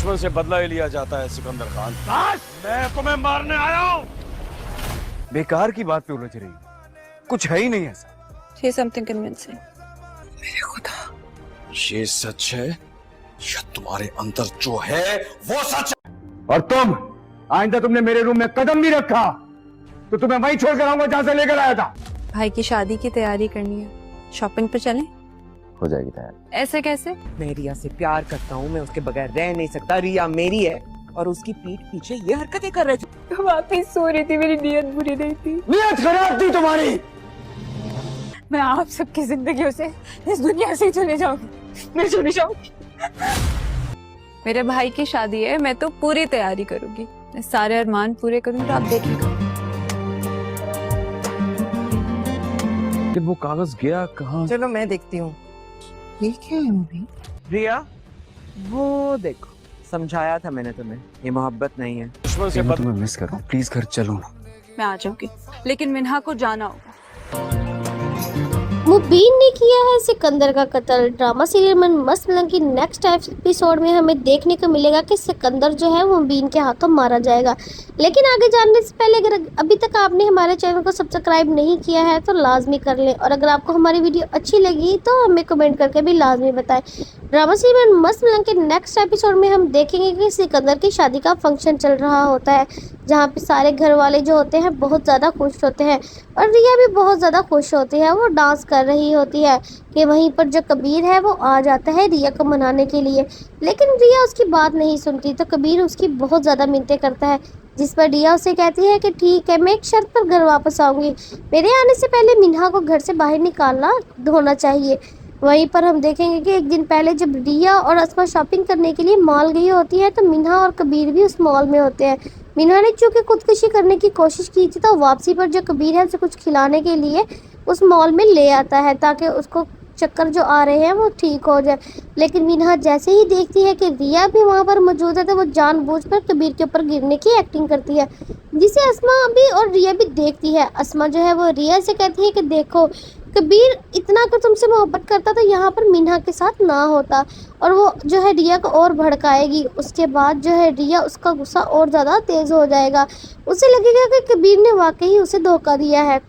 दुश्मन से बदला ही लिया जाता है सिकंदर खान। मैं तुम्हें मारने आया हूँ। बेकार की बात पे उलझ रही है, कुछ है ही नहीं ऐसा। Say something convincing. मेरे खुदा, ये सच है या तुम्हारे अंदर जो है वो सच है? और तुम आइंदा तुमने मेरे रूम में कदम भी रखा तो तुम्हें वहीं छोड़ कर आऊंगा जहां से लेकर आया था। भाई की शादी की तैयारी करनी है, शॉपिंग पे चलें? हो जाएगी तैयार। ऐसे कैसे? मैं रिया से प्यार करता हूँ, मैं उसके बगैर रह नहीं सकता। रिया मेरी है और उसकी पीठ पीछे ये हरकतें कर रहे थे। वाकई सो रही थी, मेरी नीयत बुरी नहीं थी। नीयत खराब थी तुम्हारी। मैं आप सबकी जिंदगियों से इस दुनिया से ही चले जाऊंगी, मैं चले जाऊंगी। मेरे भाई की शादी है, मैं तो पूरी तैयारी करूंगी, मैं सारे अरमान पूरे करूंगी, आप देखिएगा। वो कागज गया कहाँ? चलो मैं देखती हूँ। ये क्या है मम्मी? रिया वो देखो, समझाया था मैंने तुम्हें, ये मोहब्बत नहीं है। दुश्मन से मैं तुम्हें मिस कर रहा हूँ, प्लीज घर चलो ना। मैं आ जाऊंगी, लेकिन मिन्हा को जाना होगा। मुबीन ने किया है सिकंदर का कत्ल। ड्रामा सीरियल मन मस्त मिलन की नेक्स्ट एपिसोड में हमें देखने को मिलेगा कि सिकंदर जो है वो मुबीन के हाथों मारा जाएगा। लेकिन आगे जानने से पहले अगर अभी तक आपने हमारे चैनल को सब्सक्राइब नहीं किया है तो लाजमी कर लें, और अगर आपको हमारी वीडियो अच्छी लगी तो हमें कमेंट करके भी लाजमी बताएं। ड्रामा सीरियल मन मस्त मिलन के नेक्स्ट एपिसोड में हम देखेंगे कि सिकंदर की शादी का फंक्शन चल रहा होता है, जहाँ पे सारे घर वाले जो होते हैं बहुत ज़्यादा खुश होते हैं और रिया भी बहुत ज़्यादा खुश होती है। वो डांस कर रही होती है कि वहीं पर जो कबीर है वो आ जाता है रिया को मनाने के लिए, लेकिन रिया उसकी बात नहीं सुनती। तो कबीर उसकी बहुत ज़्यादा मिन्नतें करता है, जिस पर रिया उसे कहती है कि ठीक है, मैं एक शर्त पर घर वापस आऊँगी, मेरे आने से पहले मिन्हा को घर से बाहर निकालना होना चाहिए। वहीं पर हम देखेंगे कि एक दिन पहले जब रिया और अस्मा शॉपिंग करने के लिए मॉल गई होती है तो मिन्हा और कबीर भी उस मॉल में होते हैं। मिन्हा ने चूँकि खुदकुशी करने की कोशिश की थी तो वापसी पर जो कबीर है उसे कुछ खिलाने के लिए उस मॉल में ले आता है ताकि उसको चक्कर जो आ रहे हैं वो ठीक हो जाए। लेकिन मिन्हा जैसे ही देखती है कि रिया भी वहाँ पर मौजूद है तो वो जानबूझकर कबीर के ऊपर गिरने की एक्टिंग करती है, जिसे अस्मा भी और रिया भी देखती है। अस्मा जो है वो रिया से कहती है कि देखो कबीर इतना कि तुमसे मोहब्बत करता तो यहाँ पर मिन्हा के साथ ना होता, और वो जो है रिया को और भड़काएगी। उसके बाद जो है रिया उसका गुस्सा और ज़्यादा तेज़ हो जाएगा, उसे लगेगा कि कबीर ने वाकई उसे धोखा दिया है।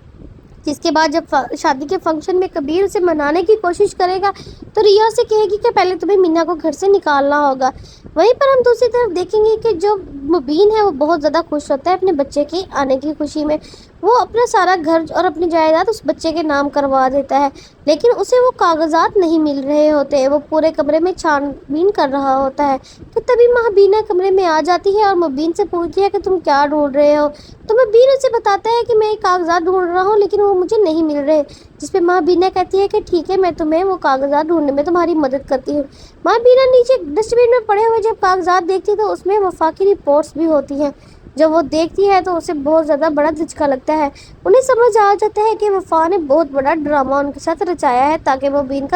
जिसके बाद जब शादी के फंक्शन में कबीर उसे मनाने की कोशिश करेगा तो रिया से कहेगी कि पहले तुम्हें मिन्हा को घर से निकालना होगा। वहीं पर हम दूसरी तरफ देखेंगे कि जो मुबीन है वो बहुत ज़्यादा खुश होता है अपने बच्चे के आने की खुशी में। वो अपना सारा घर और अपनी जायदाद उस बच्चे के नाम करवा देता है, लेकिन उसे वो कागजात नहीं मिल रहे होते। वो पूरे कमरे में छानबीन कर रहा होता है कि तभी महाबीना कमरे में आ जाती है और मुबीन से पूछती है कि तुम क्या ढूंढ रहे हो। तो मुबीन उसे बताता है कि मैं कागजात ढूंढ रहा हूँ लेकिन वो मुझे नहीं मिल रहे, जिस पे महाबीना कहती है कि ठीक है, मैं तुम्हें वो कागजात ढूंढने में तुम्हारी मदद करती हूँ। महाबीना नीचे डस्टबिन में पड़े हुए जब कागजात देखती है तो उसमें वफा की रिपोर्ट्स भी होती हैं। जब वो देखती है तो उसे बहुत ज़्यादा बड़ा झटका लगता है। उन्हें समझ आ जाता है कि वफा ने बहुत बड़ा ड्रामा उनके साथ रचाया है ताकि मुबीन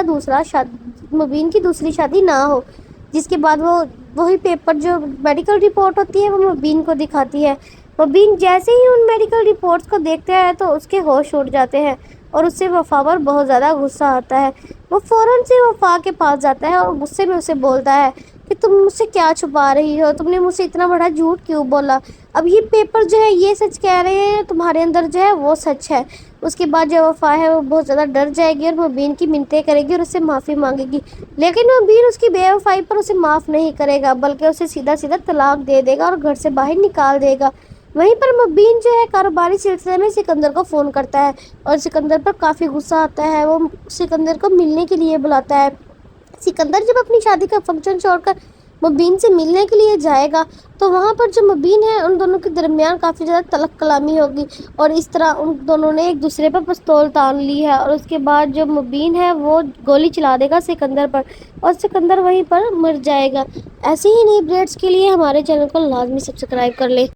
की दूसरी शादी ना हो। जिसके बाद वो वही पेपर जो मेडिकल रिपोर्ट होती है वो मुबीन को दिखाती है। मुबीन जैसे ही उन मेडिकल रिपोर्ट्स को देखता है तो उसके होश उड़ जाते हैं और उससे वफा पर बहुत ज़्यादा गुस्सा आता है। वो फ़ौरन से वफा के पास जाता है और गुस्से में उसे बोलता है कि तुम मुझसे क्या छुपा रही हो, तुमने मुझसे इतना बड़ा झूठ क्यों बोला, अब ये पेपर जो है ये सच कह रहे हैं, तुम्हारे अंदर जो है वो सच है। उसके बाद जो वफा है वो बहुत ज़्यादा डर जाएगी और मुबीन की मिन्नतें करेगी और उससे माफ़ी मांगेगी, लेकिन मुबीन उसकी बेवफाई पर उसे माफ़ नहीं करेगा बल्कि उसे सीधा सीधा तलाक दे देगा और घर से बाहर निकाल देगा। वहीं पर मुबीन जो है कारोबारी सिलसिले में सिकंदर को फ़ोन करता है और सिकंदर पर काफ़ी गुस्सा आता है। वो सिकंदर को मिलने के लिए बुलाता है। सिकंदर जब अपनी शादी का फंक्शन छोड़कर मुबीन से मिलने के लिए जाएगा तो वहाँ पर जो मुबीन है उन दोनों के दरमियान काफ़ी ज़्यादा तलक कलामी होगी और इस तरह उन दोनों ने एक दूसरे पर पिस्तौल तान ली है और उसके बाद जो मुबीन है वो गोली चला देगा सिकंदर पर और सिकंदर वहीं पर मर जाएगा। ऐसे ही नई अपडेट्स के लिए हमारे चैनल को लाजमी सब्सक्राइब कर ले।